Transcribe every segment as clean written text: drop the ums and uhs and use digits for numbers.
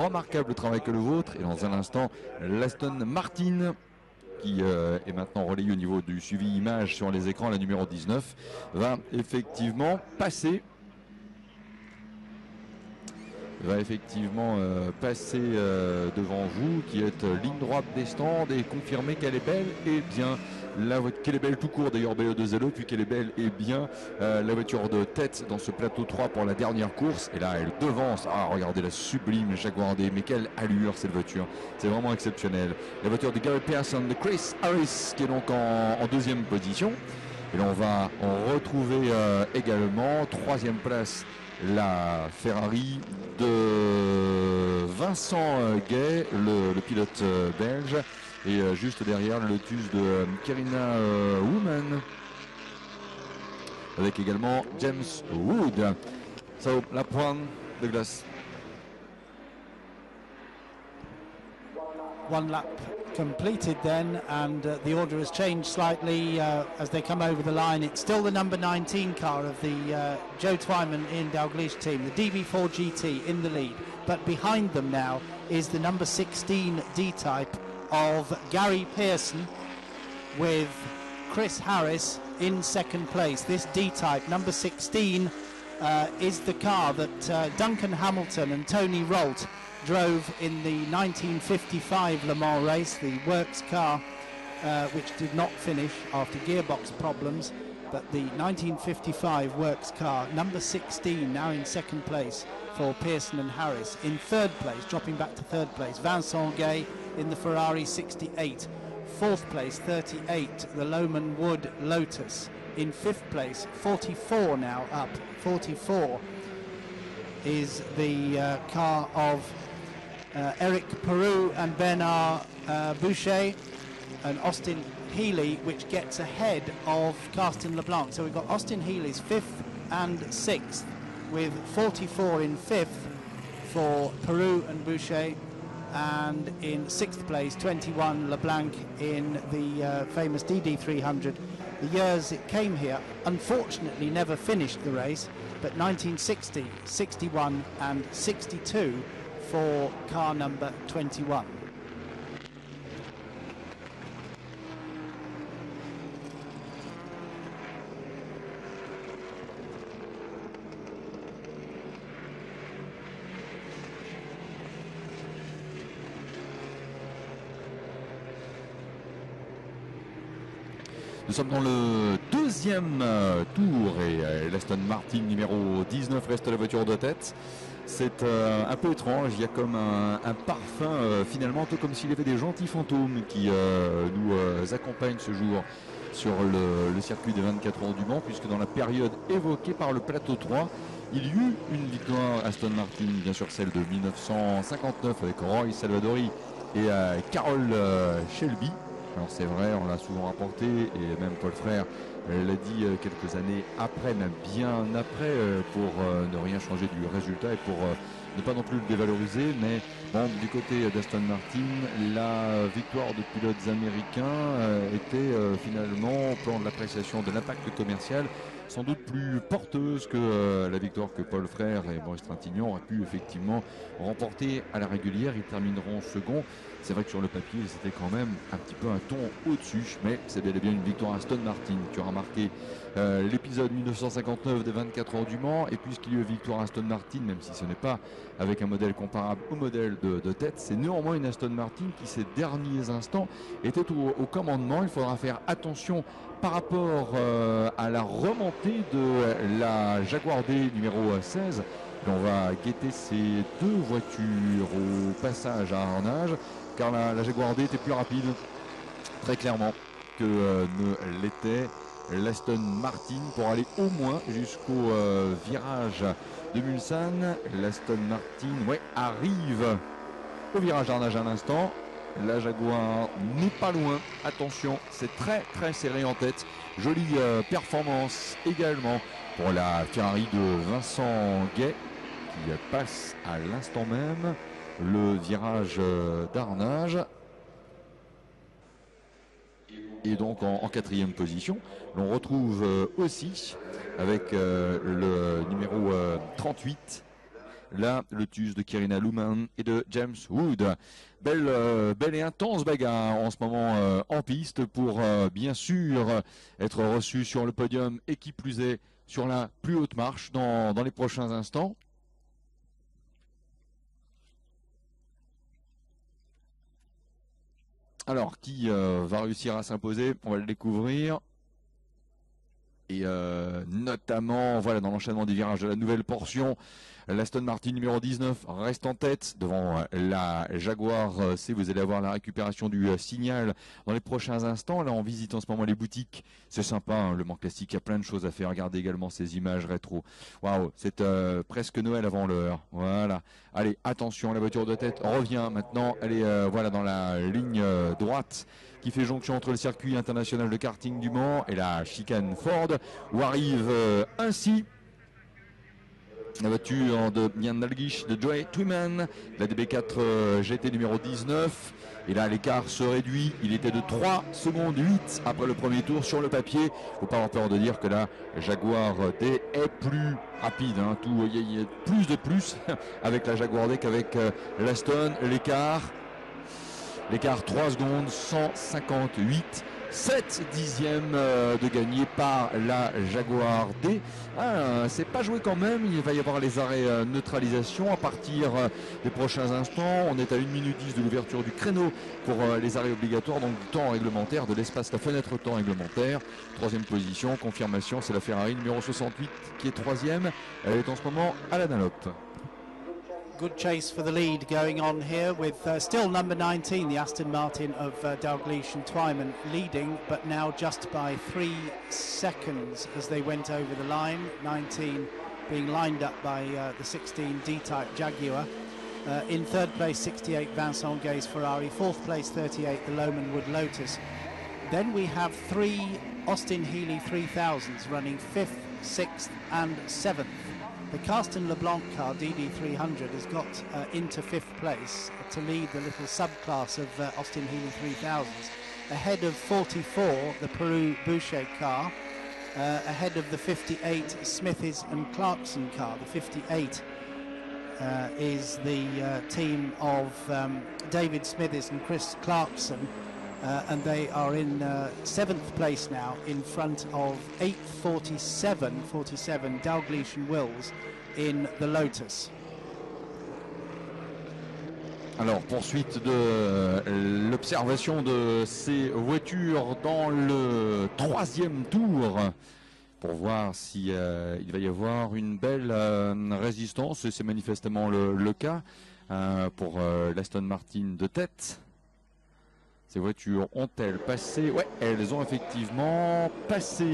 remarquable travail que le vôtre. Et dans un instant, l'Aston Martin qui est maintenant relayé au niveau du suivi image sur les écrans, la numéro 19, va effectivement passer devant vous, qui êtes ligne droite des stands, et confirmer qu'elle est belle et bien qu'elle est belle tout court d'ailleurs, BE2LE, puis qu'elle est belle et bien la voiture de tête dans ce plateau 3 pour la dernière course. Et là elle devance, regardez la sublime Jaguar D, mais quelle allure cette voiture, c'est vraiment exceptionnel. La voiture de Gary Pearson, de Chris Harris, qui est donc en deuxième position. Et là on va retrouver également troisième place la Ferrari de Vincent Gay, le pilote belge, et juste derrière le Lotus de Kerina Woman, avec également James Wood. So, la pointe de glace. One lap completed then, and the order has changed slightly as they come over the line. It's still the number 19 car of the Joe Twyman in Dalglish team, the DB4 GT in the lead, but behind them now is the number 16 D-type of Gary Pearson with Chris Harris in second place. This D-type number 16 is the car that Duncan Hamilton and Tony Rolt drove in the 1955 Le Mans race, the works car, which did not finish after gearbox problems, but the 1955 works car, number 16, now in second place for Pearson and Harris. In third place, dropping back to third place, Vincent Gay in the Ferrari 68. Fourth place, 38, the Lohman Wood Lotus. In fifth place, 44 now up, 44 is the car of Eric Peru and Bernard Boucher and Austin Healey, which gets ahead of Carsten LeBlanc. So we've got Austin Healey's 5th and 6th, with 44 in 5th for Peru and Boucher, and in 6th place 21 LeBlanc in the famous DD300. The years it came here unfortunately never finished the race, but 1960, 61 and 62 for car number 21. Nous sommes dans le deuxième tour et l'Aston Martin numéro 19 reste la voiture de tête. C'est un peu étrange, il y a comme un parfum finalement, un peu comme s'il y avait des gentils fantômes qui nous accompagnent ce jour sur le circuit des 24 heures du Mans, puisque dans la période évoquée par le plateau 3, il y eut une victoire Aston Martin, bien sûr celle de 1959 avec Roy Salvadori et Carroll Shelby. Alors c'est vrai, on l'a souvent rapporté, et même Paul Frère l'a dit quelques années après, même bien après, pour ne rien changer du résultat et pour ne pas non plus le dévaloriser. Mais bon, du côté d'Aston Martin, la victoire de pilotes américains était finalement, au plan de l'appréciation de l'impact commercial, sans doute plus porteuse que la victoire que Paul Frère et Maurice Trintignant auraient pu effectivement remporter à la régulière. Ils termineront second. C'est vrai que sur le papier, c'était quand même un petit peu un ton au-dessus, mais c'est bel et bien une victoire Aston Martin qui aura marqué l'épisode 1959 des 24 heures du Mans. Et puisqu'il y a eu victoire Aston Martin, même si ce n'est pas avec un modèle comparable au modèle de tête, c'est néanmoins une Aston Martin qui, ces derniers instants, était au commandement. Il faudra faire attention par rapport à la remontée de la Jaguar D numéro 16. On va guetter ces deux voitures au passage à harnage, car la Jaguar D était plus rapide, très clairement, que ne l'était l'Aston Martin pour aller au moins jusqu'au virage de Mulsanne. L'Aston Martin arrive au virage harnage à l'instant. La Jaguar n'est pas loin, attention, c'est très très serré en tête. Jolie performance également pour la Ferrari de Vincent Gay, qui passe à l'instant même le virage d'harnage. Et donc en quatrième position, l'on retrouve aussi avec le numéro 38, la Lotus de Kirina Luman et de James Wood. Belle et intense bagarre en ce moment en piste pour bien sûr être reçu sur le podium et qui plus est sur la plus haute marche dans les prochains instants. Alors, qui va réussir à s'imposer? On va le découvrir. Et notamment, voilà, dans l'enchaînement des virages de la nouvelle portion, l'Aston Martin numéro 19 reste en tête devant la Jaguar C. Vous allez avoir la récupération du signal dans les prochains instants. Là, on visite en ce moment les boutiques. C'est sympa, hein, le Mans Classique. Il y a plein de choses à faire. Regardez également ces images rétro. Waouh, c'est presque Noël avant l'heure. Voilà. Allez, attention, la voiture de tête revient maintenant. Elle est voilà, dans la ligne droite qui fait jonction entre le circuit international de karting du Mans et la chicane Ford, où arrive ainsi la voiture de Jan Dalglish, de Joey Twyman, la DB4 GT numéro 19. Et là, l'écart se réduit. Il était de 3 secondes 8 après le premier tour sur le papier. Il ne faut pas avoir peur de dire que la Jaguar D est plus rapide. Hein. Il y a plus de plus avec la Jaguar D qu'avec l'Aston. L'écart 3 secondes 158. 7 dixièmes de gagné par la Jaguar D. C'est pas joué quand même, il va y avoir les arrêts neutralisation à partir des prochains instants. On est à 1 minute 10 de l'ouverture du créneau pour les arrêts obligatoires, donc du temps réglementaire, de l'espace, la fenêtre temps réglementaire. Troisième position, confirmation, c'est la Ferrari numéro 68 qui est troisième. Elle est en ce moment à la Dunlop. Good chase for the lead going on here with still number 19, the Aston Martin of Dalglish and Twyman leading, but now just by 3 seconds as they went over the line. 19 being lined up by the 16 D-Type Jaguar. In third place, 68 Vincent Gay's Ferrari. Fourth place, 38 the Lohmann Wood Lotus. Then we have 3 Austin Healey 3000s running 5th, 6th and 7th. The Carsten LeBlanc car, DD300, has got into 5th place to lead the little subclass of Austin Healey 3000s. Ahead of 44, the Peru Boucher car. Ahead of the 58 Smithies and Clarkson car. The 58 is the team of David Smithies and Chris Clarkson. And they are in 7th place now in front of 47 Dalglish and Wills in the Lotus. Alors, poursuite de l'observation de ces voitures dans le 3e tour pour voir si il va y avoir une belle résistance, et c'est manifestement le cas pour l'Aston Martin de tête. Ces voitures ont-elles passé? Ouais, elles ont effectivement passé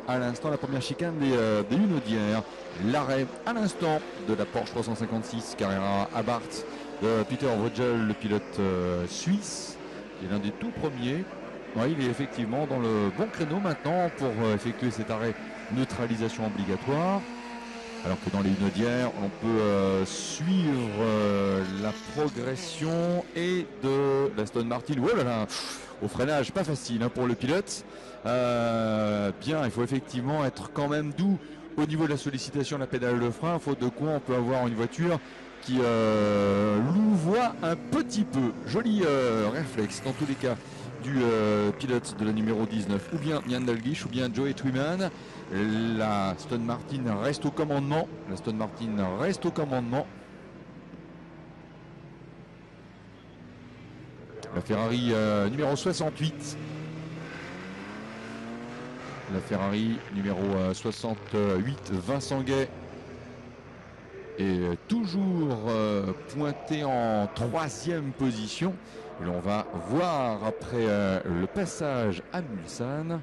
à l'instant la première chicane des Hunaudières. L'arrêt à l'instant de la Porsche 356 Carrera Abarth de Peter Vogel, le pilote suisse. Il est l'un des tout premiers. Ouais, il est effectivement dans le bon créneau maintenant pour effectuer cet arrêt neutralisation obligatoire. Alors que dans les Hunaudières, on peut suivre la progression et de l'Aston Martin. Oh là là, au freinage, pas facile hein, pour le pilote. Bien, il faut effectivement être quand même doux au niveau de la sollicitation de la pédale de frein, faute de quoi on peut avoir une voiture qui louvoie un petit peu. Joli réflexe dans tous les cas du pilote de la numéro 19, ou bien Jan Dalglish, ou bien Joey Twyman. La Aston Martin reste au commandement. La Ferrari numéro 68. La Ferrari numéro 68, Vincent Gay, est toujours pointé en 3e position. Et l'on va voir après le passage à Mulsanne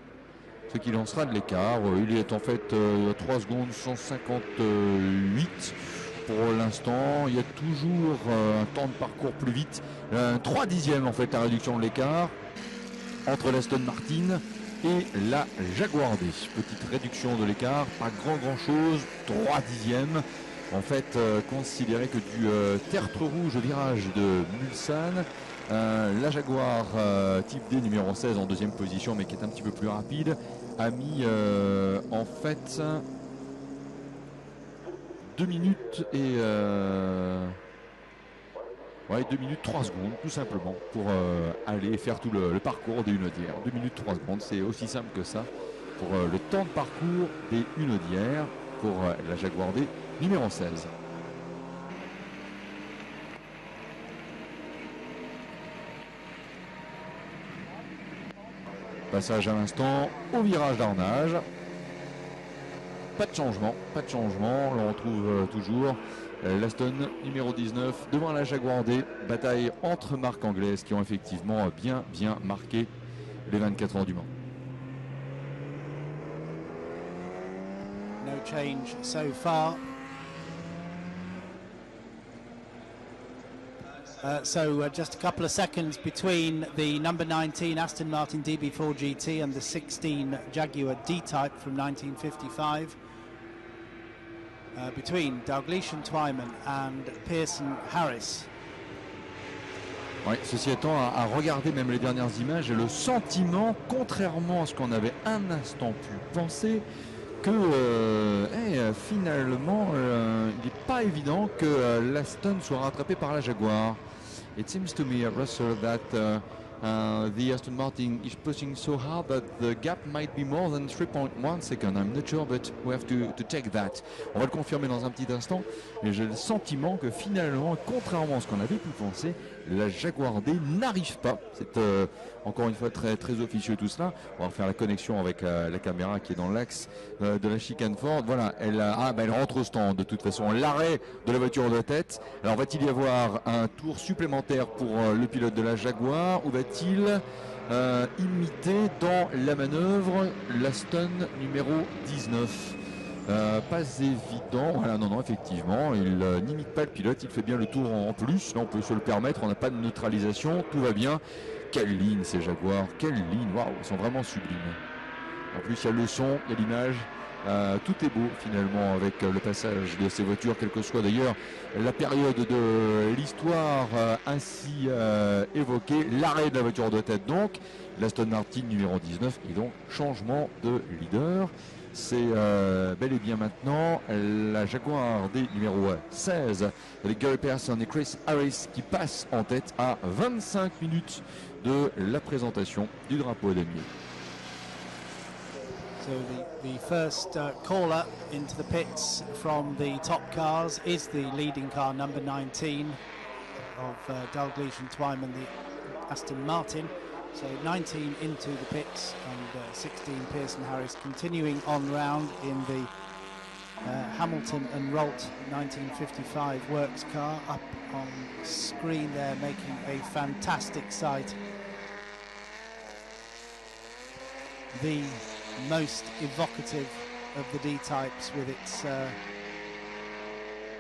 ce qui lancera de l'écart. Il est en fait 3 secondes 158 pour l'instant. Il y a toujours un temps de parcours plus vite. 3 dixièmes en fait la réduction de l'écart entre l'Aston Martin et la Jaguar D. Petite réduction de l'écart, pas grand chose, 3 dixièmes. En fait, considérez que du tertre rouge au virage de Mulsanne, la Jaguar type D numéro 16 en 2e position, mais qui est un petit peu plus rapide, a mis en fait 2 minutes et 2 minutes 3 secondes tout simplement pour aller faire tout le parcours des Hunaudières. 2 minutes 3 secondes, c'est aussi simple que ça pour le temps de parcours des Hunaudières pour la Jaguar D numéro 16. Passage à l'instant au virage d'Arnage. Pas de changement. On retrouve toujours l'Aston numéro 19 devant la Jaguar D. Bataille entre marques anglaises qui ont effectivement bien marqué les 24 heures du Mans. No change so far. Just a couple of seconds between the number 19 Aston Martin DB4 GT and the 16 Jaguar D-Type from 1955. Between Dalgleish and Twyman and Pearson Harris. Oui, ceci étant, à regarder même les dernières images, j'ai le sentiment, contrairement à ce qu'on avait un instant pu penser, que finalement, il n'est pas évident que l'Aston soit rattrapé par la Jaguar. It seems to me, Russell, that the Aston Martin is pushing so hard that the gap might be more than 3.1 seconds. I'm not sure, but we have to check that. On va le confirmer dans un petit instant, mais j'ai le sentiment que finalement, contrairement à ce qu'on avait pu penser, la Jaguar D n'arrive pas. C'est encore une fois très officieux tout cela. On va refaire la connexion avec la caméra qui est dans l'axe de la chicane Ford. Voilà, elle rentre au stand de toute façon. L'arrêt de la voiture de tête. Alors va-t-il y avoir un tour supplémentaire pour le pilote de la Jaguar ou va-t-il imiter dans la manœuvre l'Aston numéro 19? Pas évident, voilà, non, effectivement, il n'imite pas le pilote, il fait bien le tour en plus, là on peut se le permettre, on n'a pas de neutralisation, tout va bien. Quelle ligne ces Jaguars, quelle ligne, waouh, ils sont vraiment sublimes. En plus il y a le son, il y a l'image, tout est beau finalement avec le passage de ces voitures, quelle que soit d'ailleurs la période de l'histoire ainsi évoquée, l'arrêt de la voiture de tête donc, l'Aston Martin numéro 19 et donc changement de leader. C'est bel et bien maintenant la Jaguar D numéro 16 avec Gary Pearson et Chris Harris qui passent en tête à 25 minutes de la présentation du drapeau damier. So the first caller into the pits from the top cars is the leading car, number 19 of Dalgleish and Twyman, the Aston Martin. So 19 into the pits and 16 Pearson Harris continuing on round in the Hamilton and Rolt 1955 works car up on screen there, making a fantastic sight. The most evocative of the D-types with its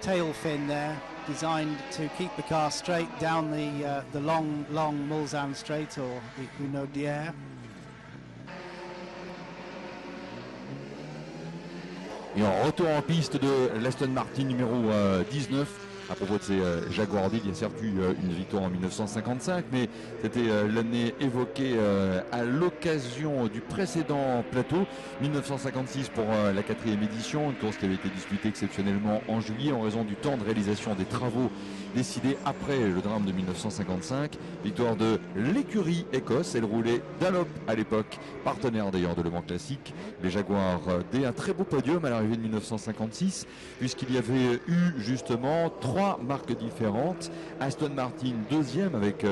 tail fin there, designed to keep the car straight down the long Mulsanne straight or the Hunaudière. Et en retour en piste de l'Aston Martin numéro 19. À propos de ces Jaguar D, il y a certes eu une victoire en 1955, mais c'était l'année évoquée à l'occasion du précédent plateau, 1956 pour la 4e édition, une course qui avait été disputée exceptionnellement en juillet en raison du temps de réalisation des travaux décidés après le drame de 1955. Victoire de l'écurie Écosse, elle roulait Dunlop à l'époque, partenaire d'ailleurs de Le Mans Classique. Les Jaguar D, un très beau podium à l'arrivée de 1956, puisqu'il y avait eu justement 3 marques différentes. Aston Martin 2e avec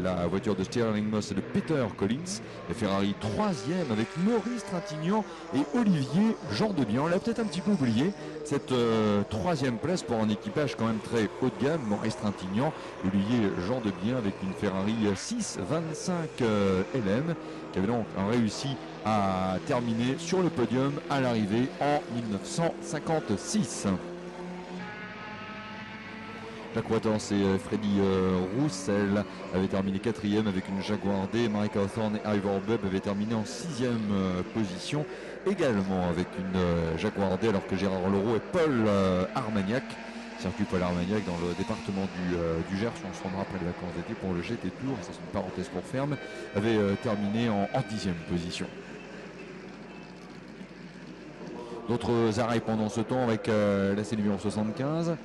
la voiture de Stirling Moss et de Peter Collins, et Ferrari 3e avec Maurice Trintignant et Olivier Gendebien. On l'a peut-être un petit peu oublié, cette 3e place pour un équipage quand même très haut de gamme. Maurice Trintignant, Olivier Gendebien avec une Ferrari 625 LM qui avait donc réussi à terminer sur le podium à l'arrivée en 1956. Jacques Waters et Freddy Roussel avaient terminé 4e avec une Jaguar D. Mike Hawthorne et Ivor Bubb avaient terminé en 6e position également avec une Jaguar D, alors que Gérard Leroux et Paul Armagnac, circuit Paul Armagnac dans le département du Gers, on se rendra après les vacances d'été pour le GT Tour, ça c'est une parenthèse pour ferme, avaient terminé en 10e position. d'autres arrêts pendant ce temps avec l'AC numéro 75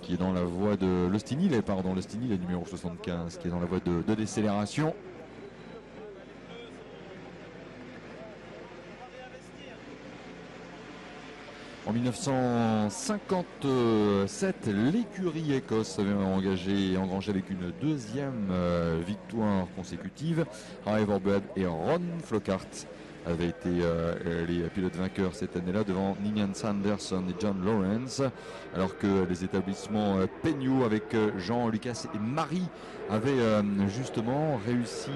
qui est dans la voie de l'Ostinil, pardon, l'Ostinil est numéro 75 qui est dans la voie de décélération. En 1957, l'écurie Écosse avait engrangé avec une deuxième victoire consécutive. Harry Verbeek et Ron Flockhart avaient été les pilotes vainqueurs cette année-là devant Ninian Sanderson et John Lawrence, alors que les établissements Pennew avec Jean, Lucas et Marie avaient justement réussi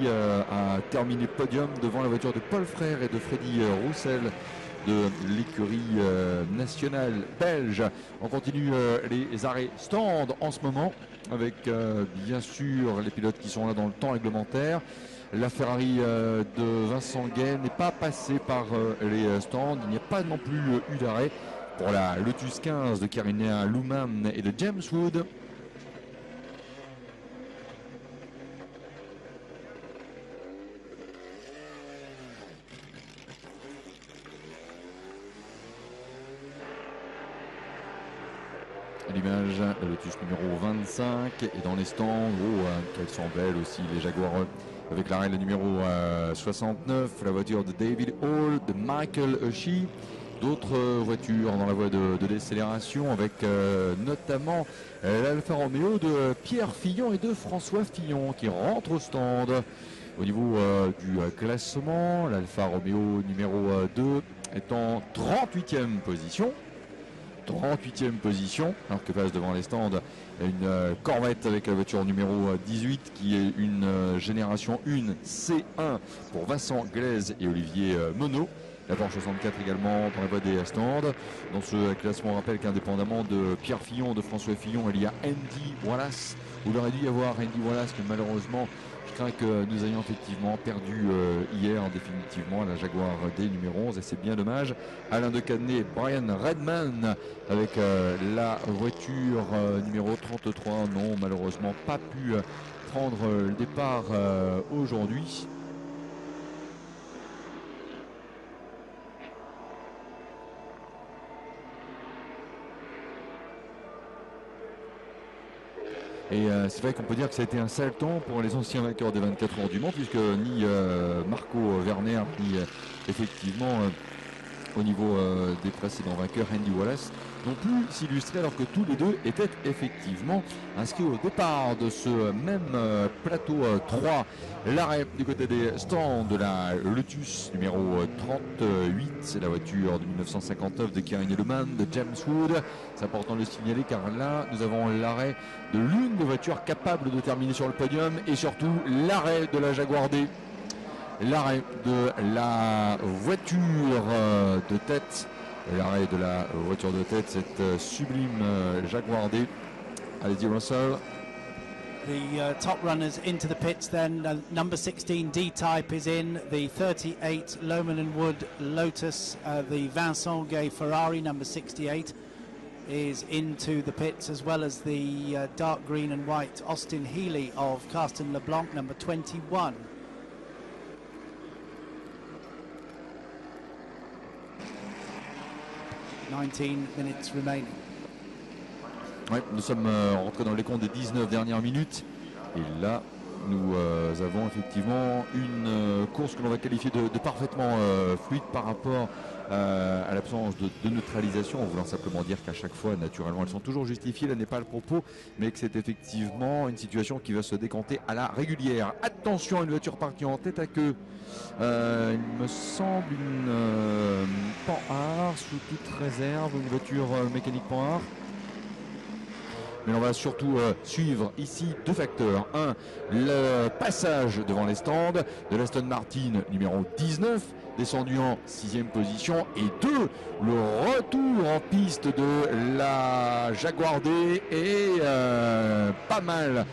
à terminer podium devant la voiture de Paul Frère et de Freddy Roussel de l'écurie nationale belge. On continue les arrêts stand en ce moment avec bien sûr les pilotes qui sont là dans le temps réglementaire. La Ferrari de Vincent Gay n'est pas passée par les stands. Il n'y a pas non plus eu d'arrêt pour la Lotus 15 de Karina Luman et de James Wood. L'image, la Lotus numéro 25 et dans les stands, qu'elles sont belles aussi les Jaguars avec l'arrêt le numéro 69, la voiture de David Hall, de Michael Hushey, d'autres voitures dans la voie de décélération avec notamment l'Alfa Romeo de Pierre Fillon et de François Fillon qui rentrent au stand. Au niveau du classement, l'Alfa Romeo numéro 2 est en 38e position. 38e position, alors que passe devant les stands une Corvette avec la voiture numéro 18 qui est une génération 1 C1 pour Vincent Glaise et Olivier Monod. La Porsche 64 également dans la voie des stands. Dans ce classement, on rappelle qu'indépendamment de Pierre Fillon, de François Fillon, il y a Andy Wallace. Il aurait dû y avoir Andy Wallace, mais malheureusement, je crains que nous ayons effectivement perdu hier définitivement la Jaguar D numéro 11 et c'est bien dommage. Alain Decadenet et Brian Redman avec la voiture numéro 33 n'ont malheureusement pas pu prendre le départ aujourd'hui. Et c'est vrai qu'on peut dire que ça a été un sale temps pour les anciens vainqueurs des 24 heures du Mans, puisque ni Marco Werner, ni effectivement au niveau des précédents vainqueurs, Andy Wallace, n'ont pu s'illustrer alors que tous les deux étaient effectivement inscrits au départ de ce même plateau 3. L'arrêt du côté des stands de la Lotus numéro 38, c'est la voiture de 1959 de Karine Leman, de James Wood. C'est important de le signaler car là nous avons l'arrêt de l'une des voitures capables de terminer sur le podium et surtout l'arrêt de la Jaguar D. L'arrêt de la voiture de tête. L'arrêt de la voiture de tête, cette sublime Jaguar D. Allez-y Russell. The top runners into the pits then. Number 16 D-Type is in. The 38 Lohmann & Wood Lotus. The Vincent Gay Ferrari number 68 is into the pits, as well as the dark green and white Austin Healey of Carsten LeBlanc number 21. Minutes remaining. Ouais, nous sommes rentrés dans les comptes des 19 dernières minutes et là nous avons effectivement une course que l'on va qualifier de parfaitement fluide par rapport à l'absence de neutralisation, en voulant simplement dire qu'à chaque fois naturellement elles sont toujours justifiées, là n'est pas le propos, mais que c'est effectivement une situation qui va se décanter à la régulière. Attention, une voiture partie en tête à queue, il me semble une Panhard sous toute réserve, une voiture mécanique Panhard. Mais on va surtout suivre ici deux facteurs. Un, le passage devant les stands de l'Aston Martin numéro 19, descendu en 6e position. Et deux, le retour en piste de la Jaguar D. Et pas mal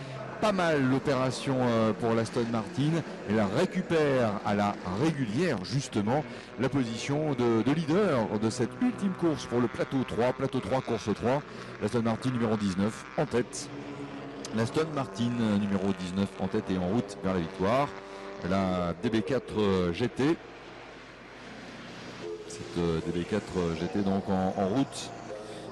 l'opération pour l'Aston Martin. Elle récupère à la régulière justement la position de leader de cette ultime course pour le plateau 3, course 3. L'Aston Martin numéro 19 en tête. L'Aston Martin numéro 19 en tête et en route vers la victoire. La DB4 GT. Cette DB4 GT donc en route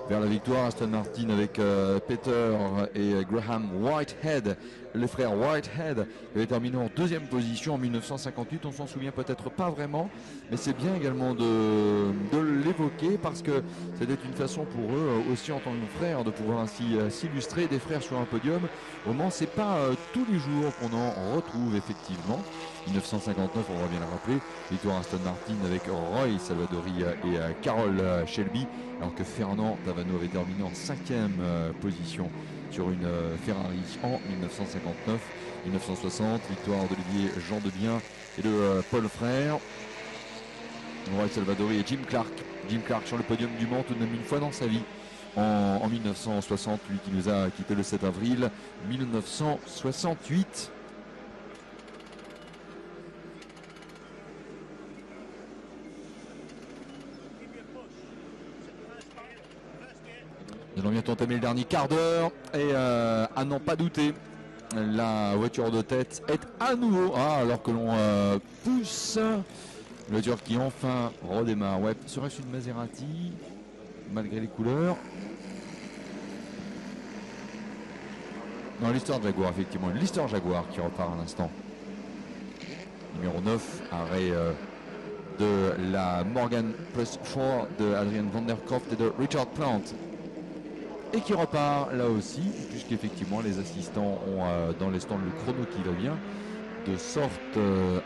vers la victoire. Aston Martin avec Peter et Graham Whitehead, les frères Whitehead, qui avaient terminé en deuxième position en 1958. On s'en souvient peut-être pas vraiment, mais c'est bien également de l'évoquer parce que c'était une façon pour eux aussi en tant que frères de pouvoir ainsi s'illustrer. Des frères sur un podium, au Mans, c'est pas tous les jours qu'on en retrouve effectivement. 1959, on va bien le rappeler, victoire Aston Martin avec Roy Salvadori et Carroll Shelby, alors que Fernand Tavano avait terminé en 5e position sur une Ferrari en 1959. 1960, victoire d'Olivier Jean Debien et de Paul Frère. Roy Salvadori et Jim Clark. Jim Clark sur le podium du Mans tout de même une fois dans sa vie en 1960, lui qui nous a quitté le 7 avril 1968. Nous allons bientôt entamer le dernier quart d'heure et à n'en pas douter, la voiture de tête est à nouveau, alors que l'on pousse, la voiture qui enfin redémarre. Ouais, serait-ce une Maserati malgré les couleurs? Non, l'histoire Jaguar, effectivement, l'histoire Jaguar qui repart à l'instant. Numéro 9, arrêt de la Morgan Plus 4 de Adrian van der Croft et de Richard Plant. Et qui repart là aussi, puisqu'effectivement les assistants ont dans les stands le chrono qui va bien, de sorte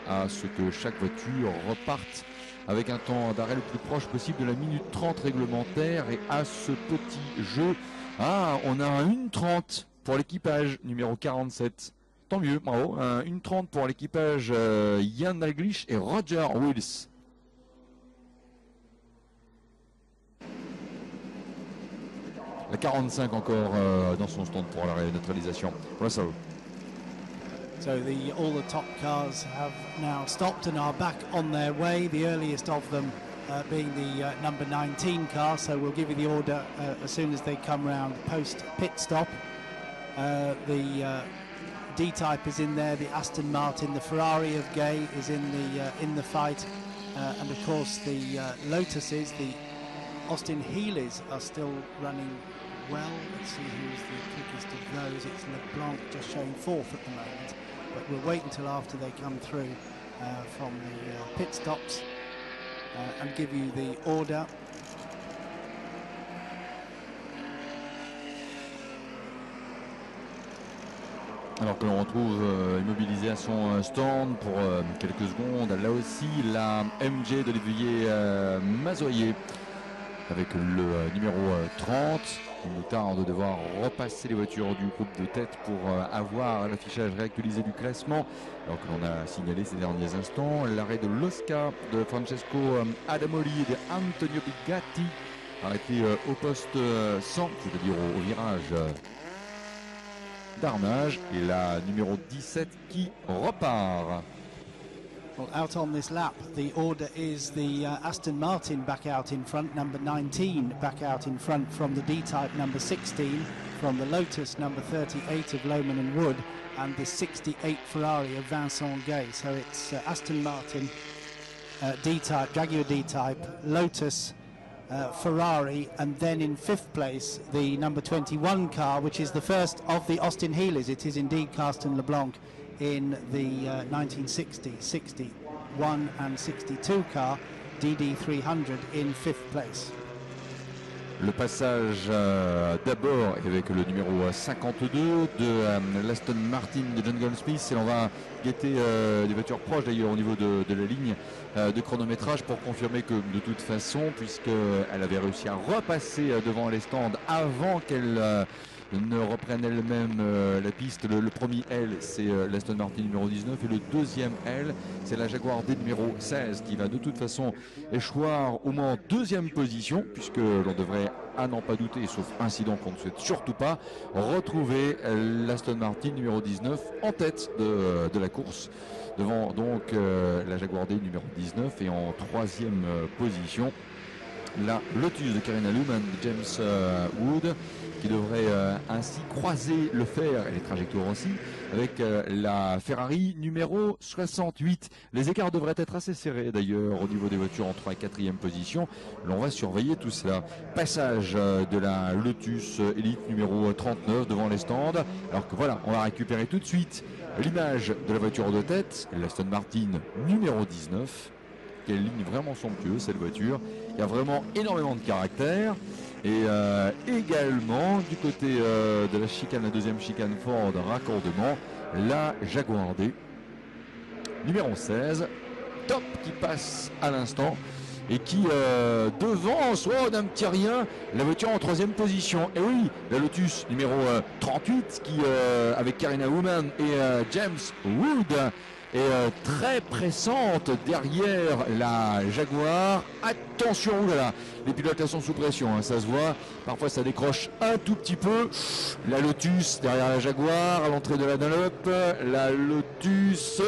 à ce que chaque voiture reparte avec un temps d'arrêt le plus proche possible de la minute 30 réglementaire. Et à ce petit jeu, on a un 1:30 pour l'équipage numéro 47. Tant mieux, bravo. Un 1:30 pour l'équipage Jan Dalglish et Roger Wills. La 45 encore dans son stand pour la neutralisation. Russell. So all the top cars have now stopped and are back on their way. The earliest of them being the number 19 car. So we'll give you the order as soon as they come round post pit stop. The D-Type is in there. The Aston Martin, the Ferrari of Gay is in the fight, and of course the Lotuses, the Austin Healys are still running well. Let's see who's the quickest of those. It's LeBlanc just showing fourth at the moment, but we'll wait until after they come through from the pit stops and give you the order. Alors que l'on retrouve immobilisé à son stand pour quelques secondes, là aussi la MJ d'Olivier Mazoyer avec le numéro 30. Il nous tarde de devoir repasser les voitures du groupe de tête pour avoir l'affichage réactualisé du classement. Alors que l'on a signalé ces derniers instants l'arrêt de l'Oscar de Francesco Adamoli et de Antonio Bigatti, arrêté au poste 100, c'est-à-dire au virage d'armage, et la numéro 17 qui repart. Well, out on this lap, the order is the Aston Martin back out in front, number 19 back out in front from the D-Type number 16, from the Lotus number 38 of Lohmann and Wood, and the 68 Ferrari of Vincent Gay. So it's Aston Martin, D-Type, Jaguar D-Type, Lotus, Ferrari, and then in fifth place the number 21 car, which is the first of the Austin Healys. It is indeed Carsten LeBlanc in the 1960, 61 and 62 car, DD300 in fifth place. Le passage d'abord avec le numéro 52 de l'Aston Martin de John Goldsmith, et on va guetter des voitures proches d'ailleurs au niveau de la ligne de chronométrage pour confirmer que de toute façon, puisqu'elle avait réussi à repasser devant les stands avant qu'elle ne reprenne elle-même la piste. Le premier L, c'est l'Aston Martin numéro 19, et le deuxième L, c'est la Jaguar D numéro 16 qui va de toute façon échoir au moins en deuxième position, puisque l'on devrait, à n'en pas douter, sauf incident qu'on ne souhaite surtout pas, retrouver l'Aston Martin numéro 19 en tête de la course, devant donc la Jaguar D numéro 19, et en troisième position la Lotus de Karina Luman, James Wood, qui devrait ainsi croiser le fer et les trajectoires aussi avec la Ferrari numéro 68. Les écarts devraient être assez serrés d'ailleurs au niveau des voitures en 3 et 4e position. L'on va surveiller tout cela. Passage de la Lotus Elite numéro 39 devant les stands. Alors que voilà, on va récupérer tout de suite l'image de la voiture de tête, l'Aston Martin numéro 19. Quelle ligne vraiment somptueuse cette voiture. Il y a vraiment énormément de caractère. Et également du côté de la chicane, la deuxième chicane Ford raccordement, la Jaguar D numéro 16, Top qui passe à l'instant et qui devance d'un petit rien la voiture en 3e position. Et oui, la Lotus numéro 38 qui avec Karina Woman et James Wood est très pressante derrière la Jaguar. Attention, oulala, les pilotes là sont sous pression, hein, ça se voit. Parfois ça décroche un tout petit peu. La Lotus derrière la Jaguar à l'entrée de la Dunlop. La Lotus,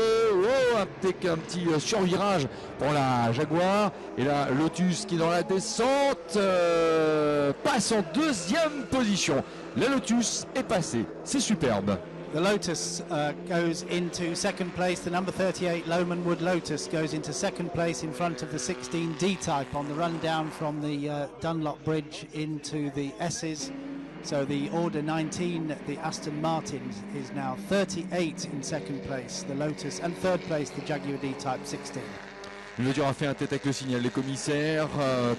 un petit survirage pour la Jaguar. Et la Lotus qui dans la descente passe en 2e position. La Lotus est passée, c'est superbe. The Lotus goes into second place. The number 38 Lowman Wood Lotus goes into second place in front of the 16 D-Type on the run down from the Dunlop Bridge into the S's. So the Order 19, the Aston Martin, is now 38 in second place, the Lotus, and third place, the Jaguar D-Type 16. Une voiture a fait un tête avec le signal des commissaires.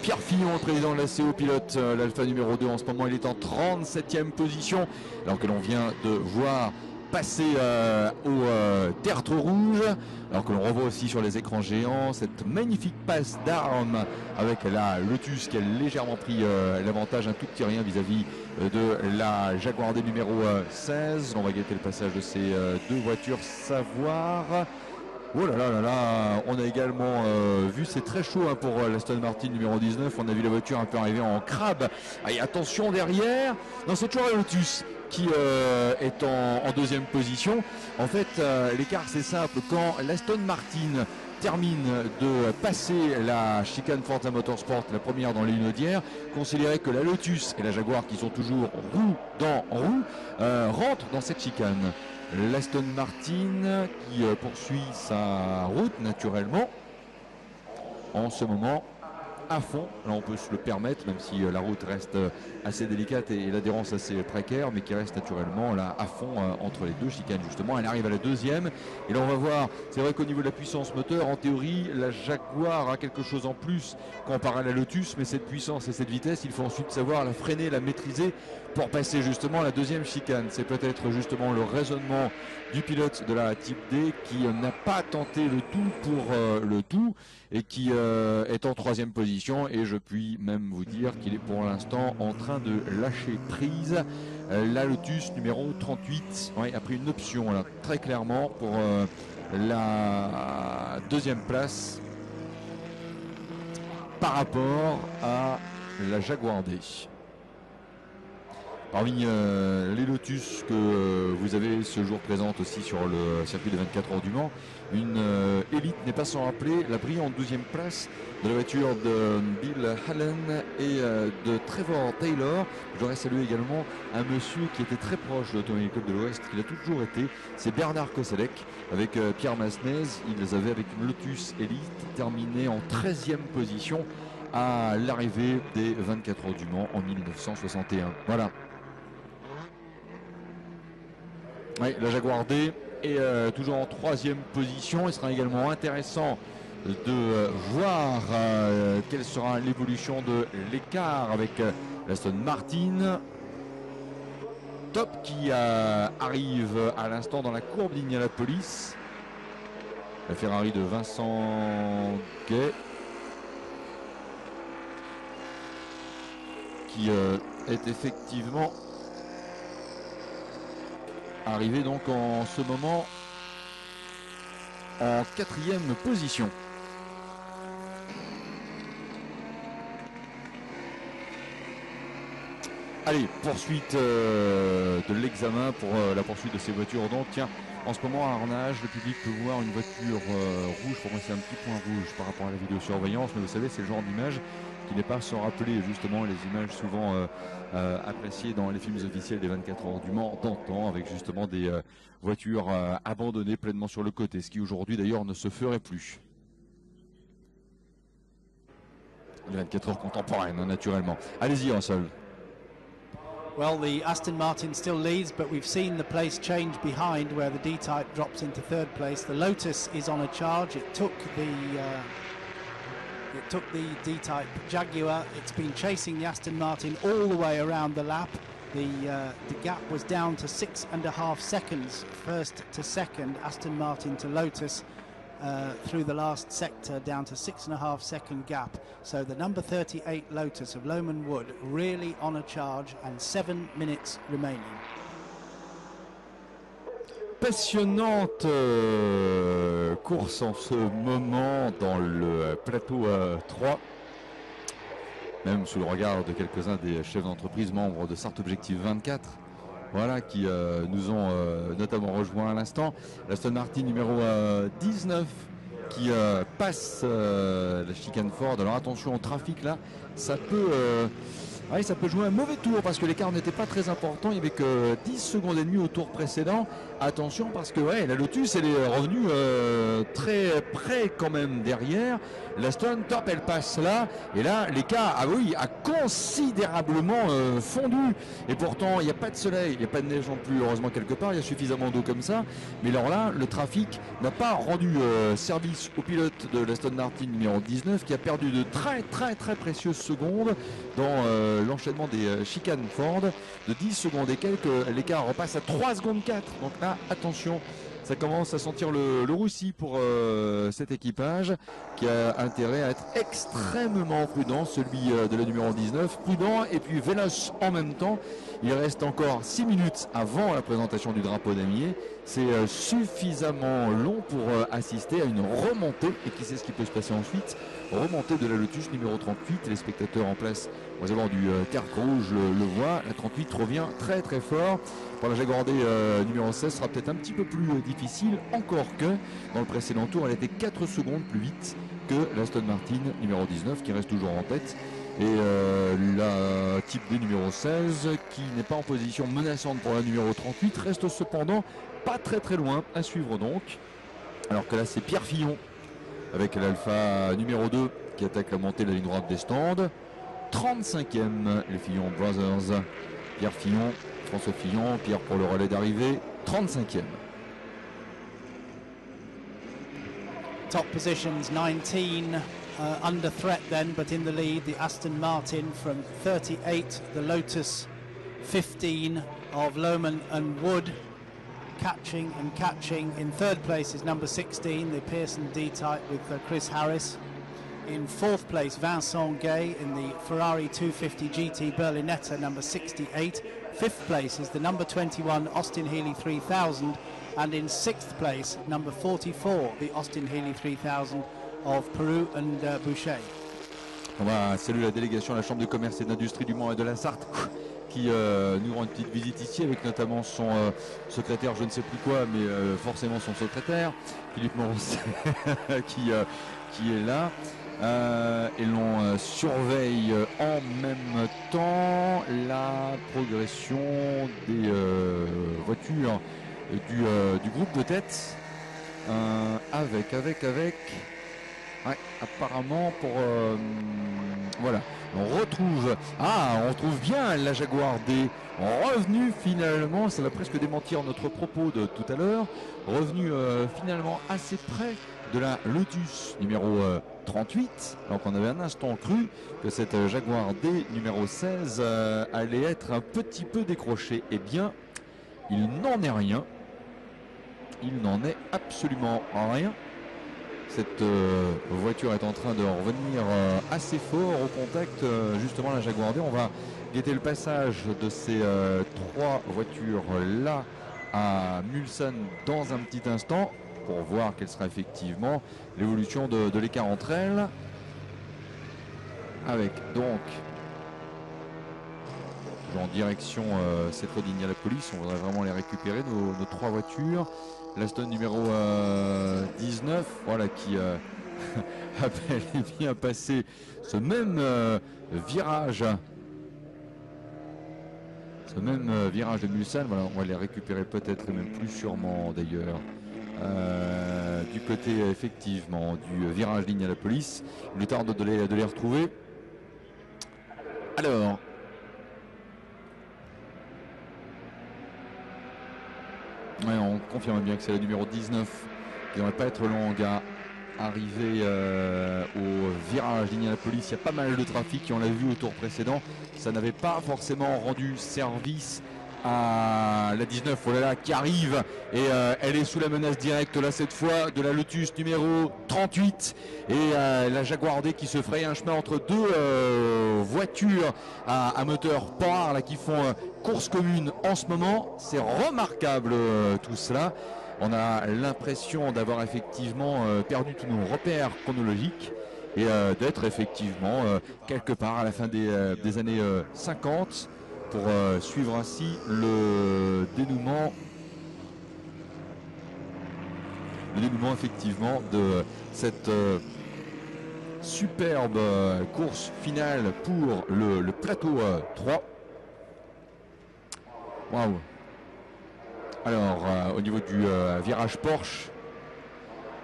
Pierre Fillon, le président de la CO, pilote l'Alpha numéro 2 en ce moment. Il est en 37e position. Alors que l'on vient de voir passer au tertre rouge. Alors que l'on revoit aussi sur les écrans géants cette magnifique passe d'armes avec la Lotus qui a légèrement pris l'avantage, un tout petit rien vis-à-vis de la Jaguar D numéro 16. On va guetter le passage de ces deux voitures Savoir. Oh là là là là, on a également vu, c'est très chaud hein, pour l'Aston Martin numéro 19, on a vu la voiture un peu arriver en crabe. Et attention derrière, non c'est toujours la Lotus qui est en 2e position. En fait l'écart c'est simple, quand l'Aston Martin termine de passer la chicane Forza Motorsport, la première dans les lunaudières, considérez que la Lotus et la Jaguar qui sont toujours roue dans roue rentrent dans cette chicane. L'Aston Martin qui poursuit sa route naturellement en ce moment à fond. Là on peut se le permettre même si la route reste assez délicate et l'adhérence assez précaire, mais qui reste naturellement là à fond entre les deux chicanes justement. Elle arrive à la 2e et là on va voir, c'est vrai qu'au niveau de la puissance moteur en théorie la Jaguar a quelque chose en plus comparé à la Lotus, mais cette puissance et cette vitesse il faut ensuite savoir la freiner, la maîtriser pour passer justement à la 2e chicane. C'est peut-être justement le raisonnement du pilote de la Type D qui n'a pas tenté le tout pour le tout et qui est en 3e position, et je puis même vous dire qu'il est pour l'instant en train de lâcher prise. La Lotus numéro 38 a pris une option là, très clairement pour la 2e place par rapport à la Jaguar D. Parmi les Lotus que vous avez ce jour présente aussi sur le circuit de 24 heures du Mans, une élite n'est pas sans rappeler la brillante 12e place de la voiture de Bill Allen et de Trevor Taylor. Je voudrais saluer également un monsieur qui était très proche de l'Automobile Club de l'Ouest, qu'il a toujours été, c'est Bernard Koselleck avec Pierre Masnez. Ils avaient avec une Lotus Elite terminé en 13e position à l'arrivée des 24 heures du Mans en 1961. Voilà. Oui, la Jaguar D est toujours en 3e position. Il sera également intéressant de voir quelle sera l'évolution de l'écart avec l'Aston Martin. Top qui arrive à l'instant dans la courbe d'Indianapolis. La Ferrari de Vincent Gay qui est effectivement arrivé donc en ce moment en 4e position. Allez, poursuite de l'examen pour la poursuite de ces voitures. Donc tiens, en ce moment à Arnage, le public peut voir une voiture rouge. Pour moi c'est un petit point rouge par rapport à la vidéosurveillance, mais vous savez c'est le genre d'image qui n'est pas sans rappeler justement les images souvent appréciées dans les films officiels des 24 heures du Mans d'antan, avec justement des voitures abandonnées pleinement sur le côté, ce qui aujourd'hui d'ailleurs ne se ferait plus. Les 24 heures contemporaines, hein, naturellement. Allez-y, Russell. Well, the Aston Martin still leads, but we've seen the place change behind where the D-Type drops into third place. The Lotus is on a charge. It took the D-Type Jaguar. It's been chasing the Aston Martin all the way around the lap. The gap was down to 6.5 seconds, first to second, Aston Martin to Lotus. Through the last sector, down to 6.5 second gap. So the number 38 Lotus of Lomond Wood really on a charge, and 7 minutes remaining. Passionnante course en ce moment dans le plateau 3, même sous le regard de quelques-uns des chefs d'entreprise membres de Start Objective 24. Voilà, qui nous ont notamment rejoint à l'instant. L'Aston Martin numéro 19 qui passe la chicane Ford. Alors attention au trafic là, ça peut jouer un mauvais tour parce que l'écart n'était pas très important. Il n'y avait que 10 secondes et demie au tour précédent. Attention parce que la Lotus elle est revenue très près quand même derrière. L'Aston top elle passe là, et là l'écart a considérablement fondu, et pourtant il n'y a pas de soleil, il n'y a pas de neige non plus, heureusement quelque part, il y a suffisamment d'eau comme ça, mais alors là le trafic n'a pas rendu service au pilote de l'Aston Martin numéro 19 qui a perdu de très précieuses secondes dans l'enchaînement des chicanes Ford, de 10 secondes et quelques, l'écart repasse à 3 secondes 4, donc là attention. Ça commence à sentir le roussi pour cet équipage qui a intérêt à être extrêmement prudent, celui de la numéro 19, prudent et puis véloce en même temps. Il reste encore 6 minutes avant la présentation du drapeau damier. C'est suffisamment long pour assister à une remontée, et qui sait ce qui peut se passer ensuite. Remontée de la Lotus numéro 38, les spectateurs en place au réservoir du Terre Rouge le voient. La 38 revient très fort. Pour la Jaguar D numéro 16 sera peut-être un petit peu plus difficile, encore que dans le précédent tour elle était 4 secondes plus vite que l'Aston Martin numéro 19 qui reste toujours en tête. Et la Type D numéro 16 qui n'est pas en position menaçante pour la numéro 38 reste cependant pas très loin à suivre donc. Alors que là c'est Pierre Fillon avec l'Alpha numéro 2 qui attaque la montée de la ligne droite des stands. 35e les Fillon Brothers. Pierre Fillon, François Fillon, Pierre pour le relais d'arrivée, 35e. Top positions 19 under threat then, but in the lead the Aston Martin from 38, the Lotus 15 of Lomond and Wood catching. In third place is number 16, the Pearson D-Type with Chris Harris. In fourth place, Vincent Gay in the Ferrari 250 GT Berlinetta, number 68. Fifth place is the number 21 Austin Healey 3000, and in sixth place, number 44, the Austin Healey 3000 of Peru and Boucher. On va saluer la délégation à la Chambre de commerce et d'industrie du Mans et de la Sarthe qui nous rend une petite visite ici avec notamment son secrétaire, je ne sais plus quoi, mais forcément son secrétaire, Philippe Moros, qui est là. Et l'on surveille en même temps la progression des voitures du groupe de tête avec apparemment pour voilà, on retrouve bien la Jaguar D revenu finalement, ça va presque démentir notre propos de tout à l'heure, revenu finalement assez près de la Lotus numéro 38, alors qu'on avait un instant cru que cette Jaguar D numéro 16 allait être un petit peu décrochée. Eh bien, il n'en est rien. Il n'en est absolument rien. Cette voiture est en train de revenir assez fort au contact, justement, la Jaguar D. On va guetter le passage de ces trois voitures là à Mulsanne dans un petit instant, pour voir quelle sera effectivement l'évolution de l'écart entre elles. Avec donc toujours en direction cette fois d'Indianapolis. On voudrait vraiment les récupérer, nos 3 voitures. L'Aston numéro 19, voilà, qui a bel et bien passé ce même virage. Ce même virage de Mulsanne, voilà, on va les récupérer peut-être et même plus sûrement d'ailleurs. Du côté effectivement du virage d'Indianapolis. Il nous tarde de les retrouver. Alors, ouais, on confirme bien que c'est le numéro 19 qui ne devrait pas être long à arriver au virage d'Indianapolis. Il y a pas mal de trafic, on l'a vu au tour précédent. Ça n'avait pas forcément rendu service à la 19, oh là là, qui arrive et elle est sous la menace directe là cette fois de la Lotus numéro 38 et la Jaguar D qui se fraye un chemin entre 2 voitures à moteur Power là, qui font course commune en ce moment. C'est remarquable tout cela. On a l'impression d'avoir effectivement perdu tous nos repères chronologiques et d'être effectivement quelque part à la fin des années 50 pour suivre ainsi le dénouement effectivement de cette superbe course finale pour le plateau 3. Waouh! Alors au niveau du virage Porsche,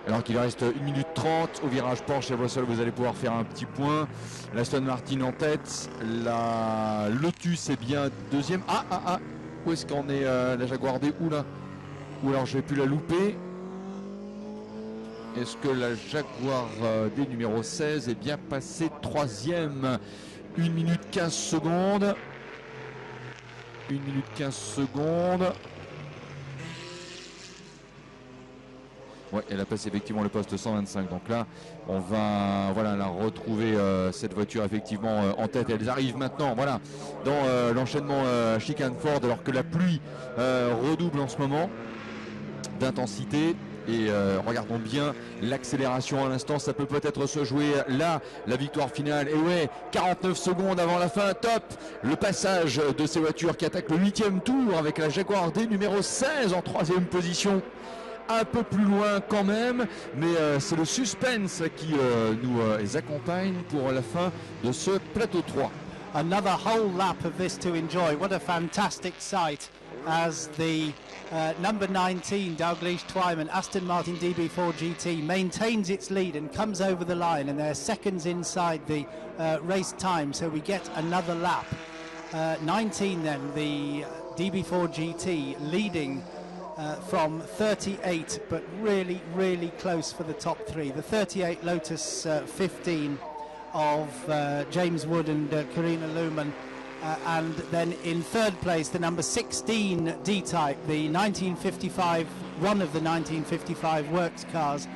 alors qu'il reste 1 minute 30 au virage Porsche et Russell, vous allez pouvoir faire un petit point. L'Aston Martin en tête, la Lotus est bien deuxième. Où est-ce qu'on est, la Jaguar D? Oula, ou alors j'ai pu la louper. Est-ce que la Jaguar D numéro 16 est bien passée troisième? 1 minute 15 secondes. 1 minute 15 secondes. Ouais, elle a passé effectivement le poste 125. Donc là, on va la retrouver cette voiture effectivement en tête. Elles arrivent maintenant, voilà, dans l'enchaînement chicane Ford, alors que la pluie redouble en ce moment d'intensité. Et regardons bien l'accélération à l'instant, ça peut peut-être se jouer là, la victoire finale. Et ouais, 49 secondes avant la fin, top. Le passage de ces voitures qui attaquent le 8e tour avec la Jaguar D numéro 16 en 3e position. Un peu plus loin quand même, mais c'est le suspense qui nous accompagne pour la fin de ce plateau 3. Another whole lap of this to enjoy. What a fantastic sight as the number 19 Dalgleish Twyman Aston Martin DB4 GT maintains its lead and comes over the line, and they're seconds inside the race time, so we get another lap. 19 then, the DB4 GT leading from 38, but really close for the top 3. The 38 Lotus 15 of James Wood and Karina Luhmann, and then in third place the number 16 D-Type, the 1955, one of the 1955 works cars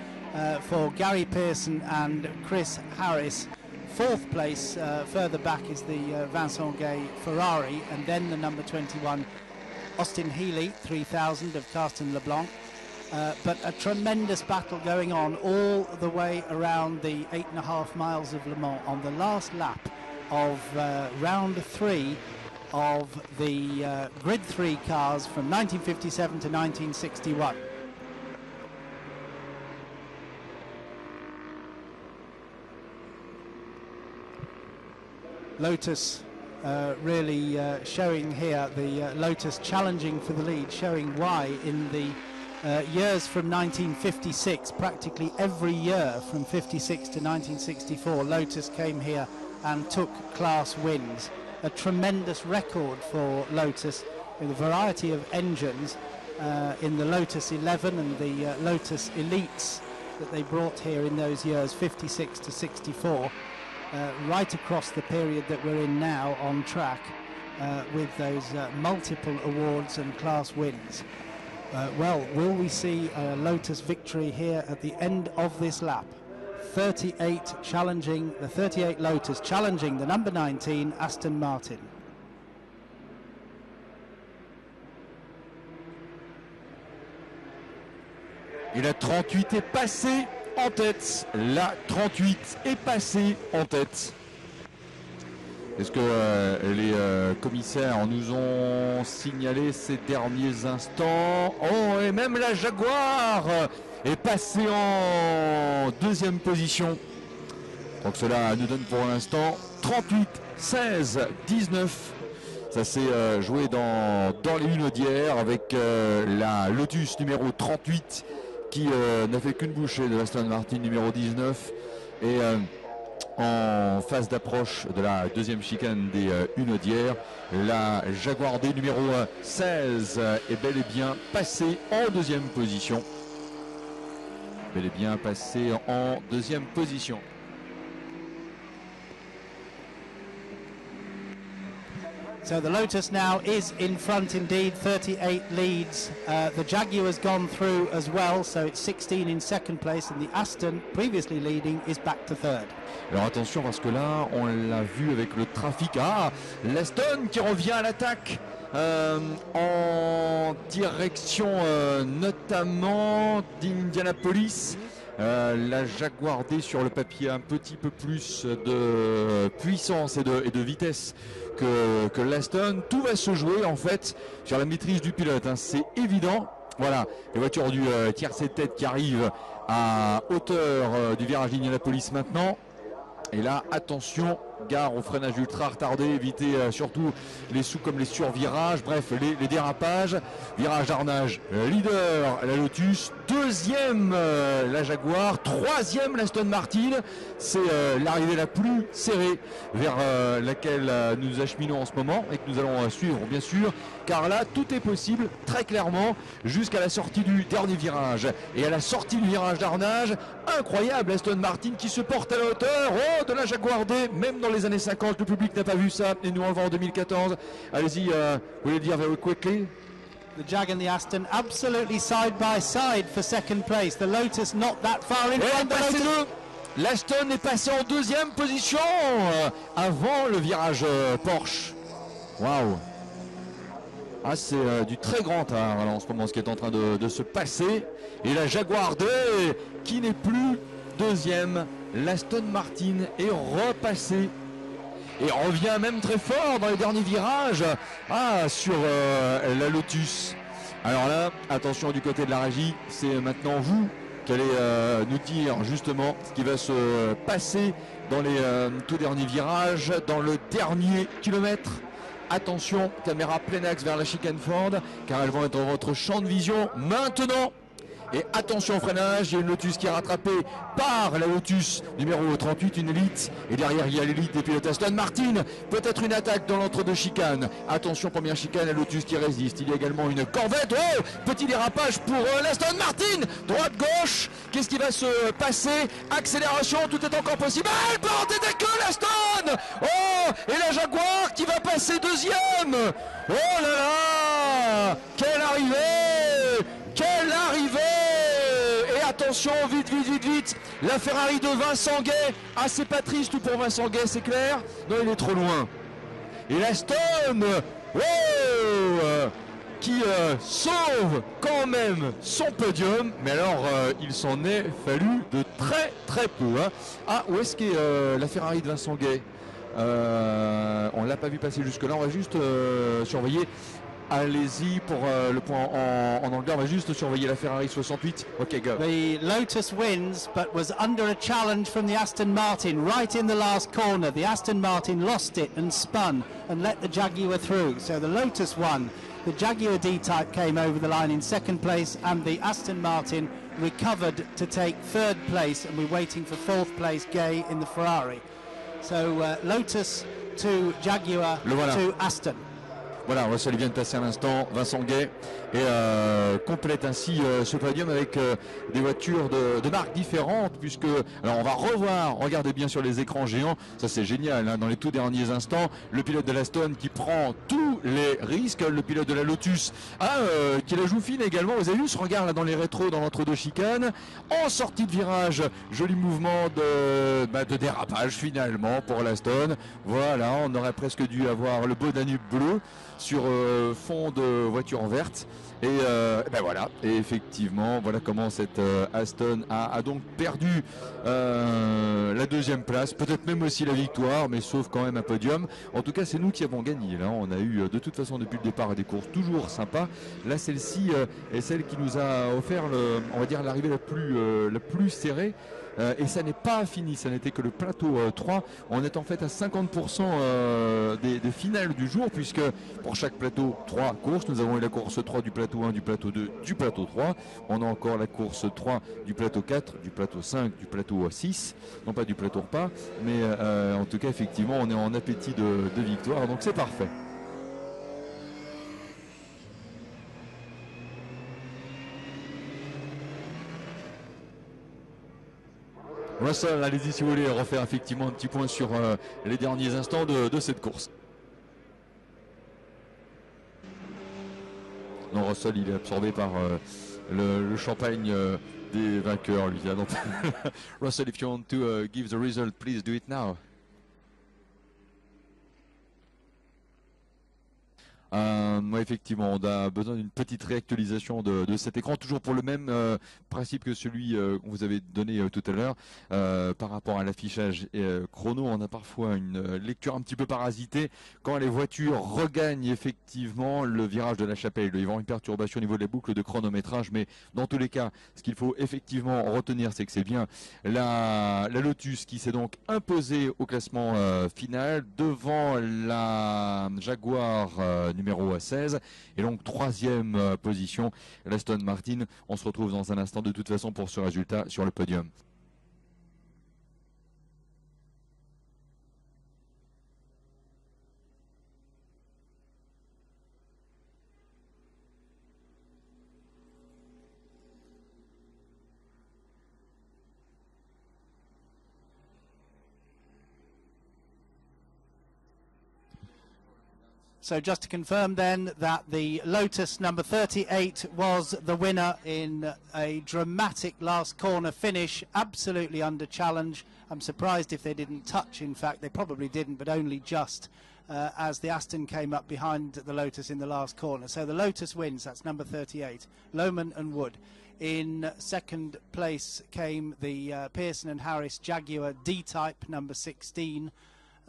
for Gary Pearson and Chris Harris. Fourth place further back is the Vincent Gay Ferrari, and then the number 21 Austin Healey 3000 of Carsten LeBlanc. But a tremendous battle going on all the way around the 8.5 miles of Le Mans on the last lap of round 3 of the Grid 3 cars from 1957 to 1961. Lotus really showing here, the Lotus challenging for the lead, showing why in the years from 1956, practically every year from 56 to 1964, Lotus came here and took class wins. A tremendous record for Lotus with a variety of engines in the Lotus 11 and the Lotus Elites that they brought here in those years 56 to 64. Right across the period that we're in now on track with those multiple awards and class wins. Well, will we see a Lotus victory here at the end of this lap? 38 challenging, the 38 Lotus challenging the number 19 Aston Martin. Et la 38 est passée en tête. La 38 est passée en tête. Est-ce que les commissaires nous ont signalé ces derniers instants? Oh, et même la Jaguar est passée en deuxième position. Donc cela nous donne pour l'instant 38, 16, 19. Ça s'est joué dans les Hunaudières avec la Lotus numéro 38 qui n'a fait qu'une bouchée de l'Aston Martin numéro 19. Et en phase d'approche de la deuxième chicane des Hunaudières, la Jaguar D numéro 16 est bel et bien passée en deuxième position. Bel et bien passée en deuxième position. So the Lotus now is in front indeed, 38 leads. The Jaguar has gone through as well, so it's 16 in second place, and the Aston, previously leading, is back to third. Alors attention parce que là, on l'a vu avec le trafic. Ah, l'Aston qui revient à l'attaque en direction notamment d'Indianapolis. La Jaguar D sur le papier un petit peu plus de puissance et de vitesse que l'Aston. Tout va se jouer en fait sur la maîtrise du pilote, hein, c'est évident. Voilà, les voitures du tiercé de tête qui arrivent à hauteur du virage d'Indianapolis maintenant. Et là, attention, gare au freinage ultra retardé, éviter surtout les sous comme les survirages, bref, les dérapages. Virage d'arnage, leader la Lotus, deuxième la Jaguar, troisième l'Aston Martin. C'est l'arrivée la plus serrée vers laquelle nous nous acheminons en ce moment et que nous allons suivre bien sûr, car là tout est possible très clairement jusqu'à la sortie du dernier virage. Et à la sortie du virage d'arnage, incroyable Aston Martin qui se porte à la hauteur de la Jaguar D, même dans les années 50, le public n'a pas vu ça, et nous on le voit en 2014. Allez-y, vous voulez le dire very quickly? The Jag and the Aston absolutely side by side for second place. The Lotus not that far in front. L'Aston est passé en deuxième position avant le virage Porsche. Waouh! Ah, c'est du très grand art en ce moment ce qui est en train de se passer. Et la Jaguar D qui n'est plus deuxième. L'Aston Martin est repassé et revient même très fort dans les derniers virages sur la Lotus. Alors là, attention du côté de la régie, c'est maintenant vous qui allez nous dire justement ce qui va se passer dans les tout derniers virages, dans le dernier kilomètre. Attention, caméra plein axe vers la chicane Ford, car elles vont être dans votre champ de vision maintenant. Et attention au freinage, il y a une Lotus qui est rattrapée par la Lotus numéro 38, une élite. Et derrière, il y a l'élite des pilotes Aston Martin. Peut-être une attaque dans l'entre-deux chicane. Attention, première chicane, la Lotus qui résiste. Il y a également une Corvette. Oh, petit dérapage pour l'Aston Martin. Droite-gauche, qu'est-ce qui va se passer? Accélération, tout est encore possible. Ah, elle part des queues, l'Aston. Oh, et la Jaguar qui va passer deuxième. Oh là là, quelle arrivée! Quelle arrivée! Et attention, vite, la Ferrari de Vincent Guay. Ah, c'est pas triste pour Vincent Guay, c'est clair? Non, il est trop loin. Et l'Aston, qui sauve quand même son podium. Mais alors, il s'en est fallu de très peu. Hein. Ah, où est-ce qu'est la Ferrari de Vincent Guay? On l'a pas vu passer jusque-là, on va juste surveiller. Allez-y pour le point en anglais. On va juste surveiller la Ferrari 68. Ok, go. The Lotus wins, but was under a challenge from the Aston Martin right in the last corner. The Aston Martin lost it and spun and let the Jaguar through. So the Lotus won. The Jaguar D-Type came over the line in second place, and the Aston Martin recovered to take third place, and we're waiting for fourth place Gay in the Ferrari. So Lotus to Jaguar to Aston. Voilà, ça lui vient de passer à l'instant, Vincent Guay, et complète ainsi ce podium avec des voitures de marques différentes, puisque, alors on va revoir, regardez bien sur les écrans géants, ça c'est génial, hein, dans les tout derniers instants, le pilote de l'Aston qui prend tous les risques. Le pilote de la Lotus qui la joue fine également. Vous avez vu ce regard là dans les rétros, dans l'entre-deux chicanes. En sortie de virage, joli mouvement de dérapage finalement pour l'Aston. Voilà, on aurait presque dû avoir le beau Danube bleu sur fond de voiture verte. Et voilà, et effectivement, voilà comment cette Aston a donc perdu la deuxième place, peut-être même aussi la victoire, mais sauf quand même un podium. En tout cas, c'est nous qui avons gagné. Là, on a eu de toute façon depuis le départ des courses toujours sympa. Là, celle-ci est celle qui nous a offert, on va dire, l'arrivée la plus serrée. Et ça n'est pas fini, ça n'était que le plateau 3. On est en fait à 50% des finales du jour, puisque pour chaque plateau 3 courses, nous avons eu la course 3 du plateau 1, du plateau 2, du plateau 3. On a encore la course 3 du plateau 4, du plateau 5, du plateau 6. Non pas du plateau repas, mais en tout cas effectivement on est en appétit de victoire, donc c'est parfait. Russell, allez-y si vous voulez refaire effectivement un petit point sur les derniers instants de cette course. Non, Russell il est absorbé par le champagne des vainqueurs lui. Donc, Russell, if you want to give the result, please do it now. Ouais, effectivement, on a besoin d'une petite réactualisation de cet écran, toujours pour le même principe que celui qu'on vous avait donné tout à l'heure. Par rapport à l'affichage chrono, on a parfois une lecture un petit peu parasitée quand les voitures regagnent effectivement le virage de la Chapelle. Il doit y avoir une perturbation au niveau de la boucle de chronométrage, mais dans tous les cas, ce qu'il faut effectivement retenir, c'est que c'est bien la Lotus qui s'est donc imposée au classement final devant la Jaguar numéro 16 et donc troisième position l'Aston Martin. On se retrouve dans un instant de toute façon pour ce résultat sur le podium. So just to confirm then that the Lotus number 38 was the winner in a dramatic last corner finish, absolutely under challenge. I'm surprised if they didn't touch, in fact they probably didn't, but only just as the Aston came up behind the Lotus in the last corner. So the Lotus wins, that's number 38, Lohman and Wood. In second place came the Pearson and Harris Jaguar D-Type number 16,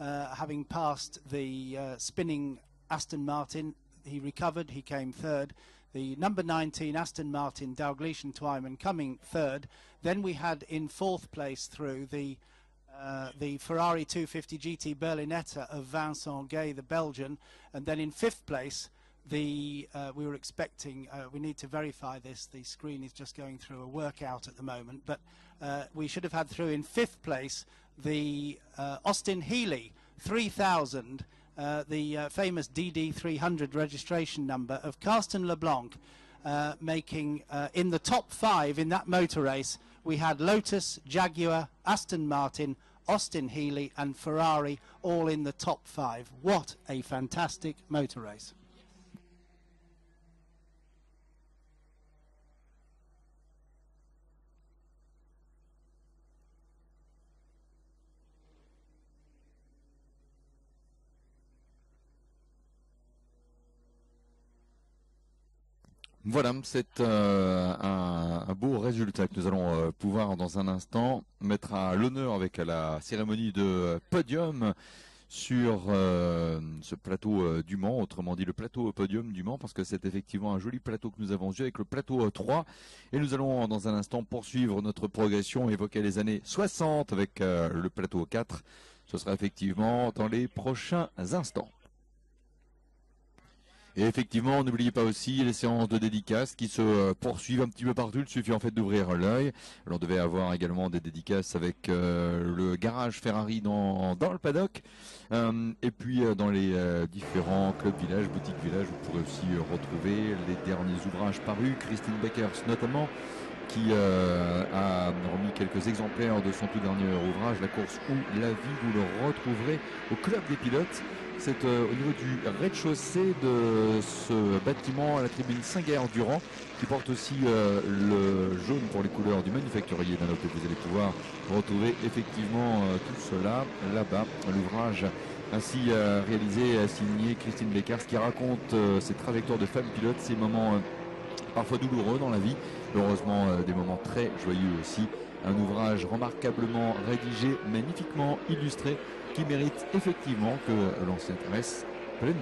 having passed the spinning Aston Martin. He recovered, he came third. The number 19 Aston Martin Dalgleish and Twyman coming third. Then we had in fourth place through the Ferrari 250 GT Berlinetta of Vincent Gay, the Belgian, and then in fifth place we were expecting, we need to verify this, the screen is just going through a workout at the moment, but we should have had through in fifth place the Austin Healey 3000, the famous DD300 registration number of Carsten LeBlanc, making in the top 5 in that motor race. We had Lotus, Jaguar, Aston Martin, Austin Healey and Ferrari all in the top 5. What a fantastic motor race. Voilà, c'est un beau résultat que nous allons pouvoir dans un instant mettre à l'honneur avec la cérémonie de podium sur ce plateau du Mans, autrement dit le plateau podium du Mans, parce que c'est effectivement un joli plateau que nous avons eu avec le plateau 3. Et nous allons dans un instant poursuivre notre progression, évoquer les années 60 avec le plateau 4. Ce sera effectivement dans les prochains instants. Et effectivement, n'oubliez pas aussi les séances de dédicaces qui se poursuivent un petit peu partout. Il suffit en fait d'ouvrir l'œil. On devait avoir également des dédicaces avec le garage Ferrari dans le paddock. Et puis dans les différents clubs villages, boutiques villages, vous pourrez aussi retrouver les derniers ouvrages parus. Christine Beckers notamment. qui a remis quelques exemplaires de son tout dernier ouvrage, La course ou la vie. Vous le retrouverez au Club des pilotes. C'est au niveau du rez-de-chaussée de ce bâtiment à la tribune Saint-Guerre-Durand, qui porte aussi le jaune pour les couleurs du manufacturier d'un autre. Vous allez pouvoir retrouver effectivement tout cela là-bas. L'ouvrage ainsi réalisé, signé Christine Beckers, qui raconte ses trajectoires de femme pilote, ses moments parfois douloureux dans la vie, heureusement des moments très joyeux aussi. Un ouvrage remarquablement rédigé, magnifiquement illustré, qui mérite effectivement que l'on s'intéresse pleinement.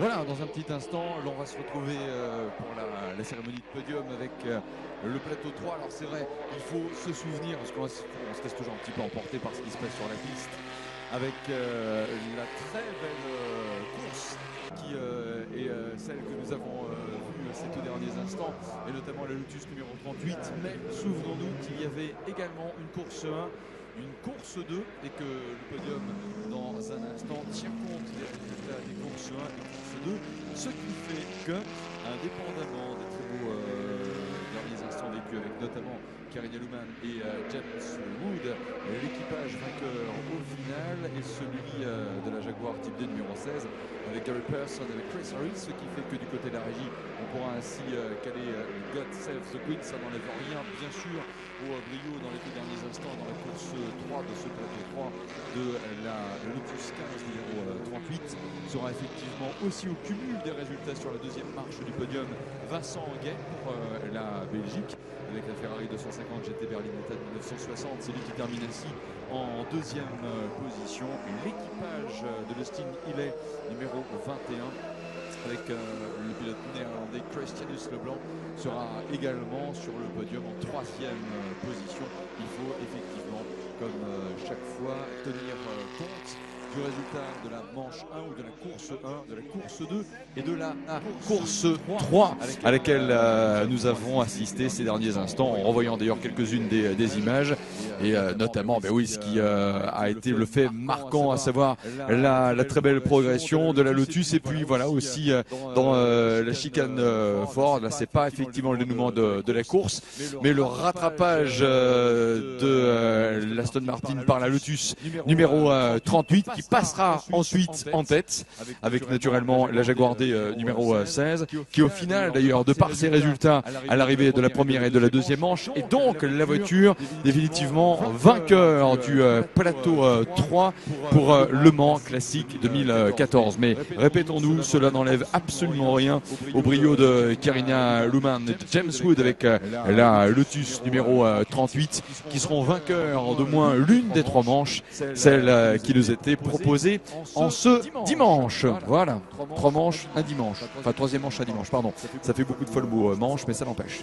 Voilà, dans un petit instant, l'on va se retrouver pour la cérémonie de podium avec le plateau 3. Alors c'est vrai, il faut se souvenir, parce qu'on se laisse toujours un petit peu emporter par ce qui se passe sur la piste, avec la très belle course qui est celle que nous avons vue ces tout derniers instants, et notamment la Lotus numéro 38. Mais souvenons-nous qu'il y avait également une course 1, une course 2, et que le podium dans un instant tient compte des résultats des courses 1 et course 2, ce qui fait que, indépendamment des très beaux derniers instants vécus avec notamment Karina Luman et James Wood, l'équipage vainqueur au final est celui de la Jaguar Type D numéro 16 avec Gary Pearson, avec Chris Harris, ce qui fait que du côté de la régie on pourra ainsi caler God Save the Queen. Ça n'enlève rien bien sûr au brio dans les deux derniers instants dans la course 3 de ce plateau 3 de la Lotus 15 numéro 38. Sera effectivement aussi au cumul des résultats sur la deuxième marche du podium Vincent Guay pour la Belgique avec la Ferrari 250 GT Berlinetta de 1960. C'est lui qui termine ainsi en deuxième position. L'équipage de l'Austin Hilley numéro 21 avec le pilote néerlandais Christianus Leblanc sera également sur le podium en troisième position. Il faut effectivement, comme chaque fois, tenir compte du résultat de la manche 1 ou de la course 1, de la course 2 et de la course 3 à laquelle nous avons assisté ces derniers instants, en revoyant d'ailleurs quelques-unes des images, et notamment oui, ce qui a été le fait marquant, à savoir la très belle progression de la Lotus, et puis voilà aussi dans la chicane Ford. Là c'est pas effectivement le dénouement de la course, mais le rattrapage de l'Aston Martin par la Lotus numéro 38 qui passera ensuite en tête avec naturellement la Jaguar D numéro 16 qui au final d'ailleurs de par ses résultats à l'arrivée de la première et de la deuxième manche est donc la voiture définitivement vainqueur du plateau 3 pour Le Mans Classique 2014. Mais répétons-nous, cela n'enlève absolument rien au brio de Karina Luman et de James Wood avec la Lotus numéro 38 qui seront vainqueurs de moins l'une des trois manches, celle qui nous était proposée en ce dimanche. Voilà, 3 manches, un dimanche. Enfin, troisième manche, un dimanche, pardon. Ça fait beaucoup de folles mots manches, mais ça n'empêche.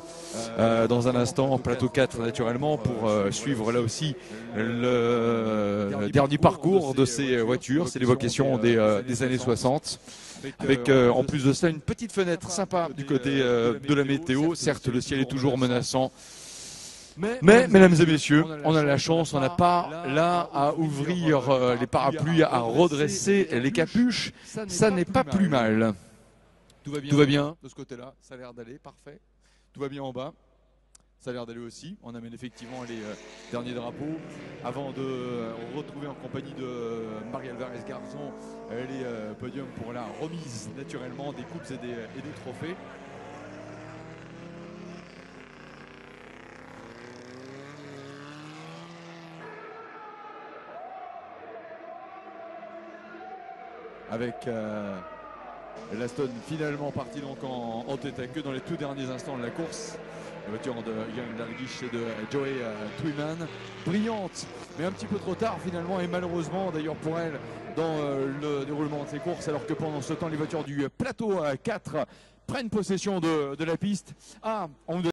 Dans un instant, plateau 4 naturellement pour suivre là aussi le dernier parcours de ces voitures. C'est l'évocation des années 60. Avec en plus de ça une petite fenêtre sympa du côté de la météo. Certes, le ciel est toujours menaçant. Mais, mesdames et messieurs, on a la chance, on n'a pas là à ouvrir les parapluies, à redresser les capuches. Ça n'est pas plus mal. Tout va bien de ce côté-là, ça a l'air d'aller, parfait. Tout va bien en bas, ça a l'air d'aller aussi. On amène effectivement les derniers drapeaux avant de retrouver en compagnie de Marie Alvarez Garzon les podiums pour la remise naturellement des coupes et des trophées. Avec l'Aston finalement parti donc en tête à queue dans les tout derniers instants de la course. La voiture de Jan Dalglish et de Joey Twyman, brillante, mais un petit peu trop tard finalement, et malheureusement d'ailleurs pour elle dans le déroulement de ses courses, alors que pendant ce temps les voitures du plateau 4 prennent possession de la piste.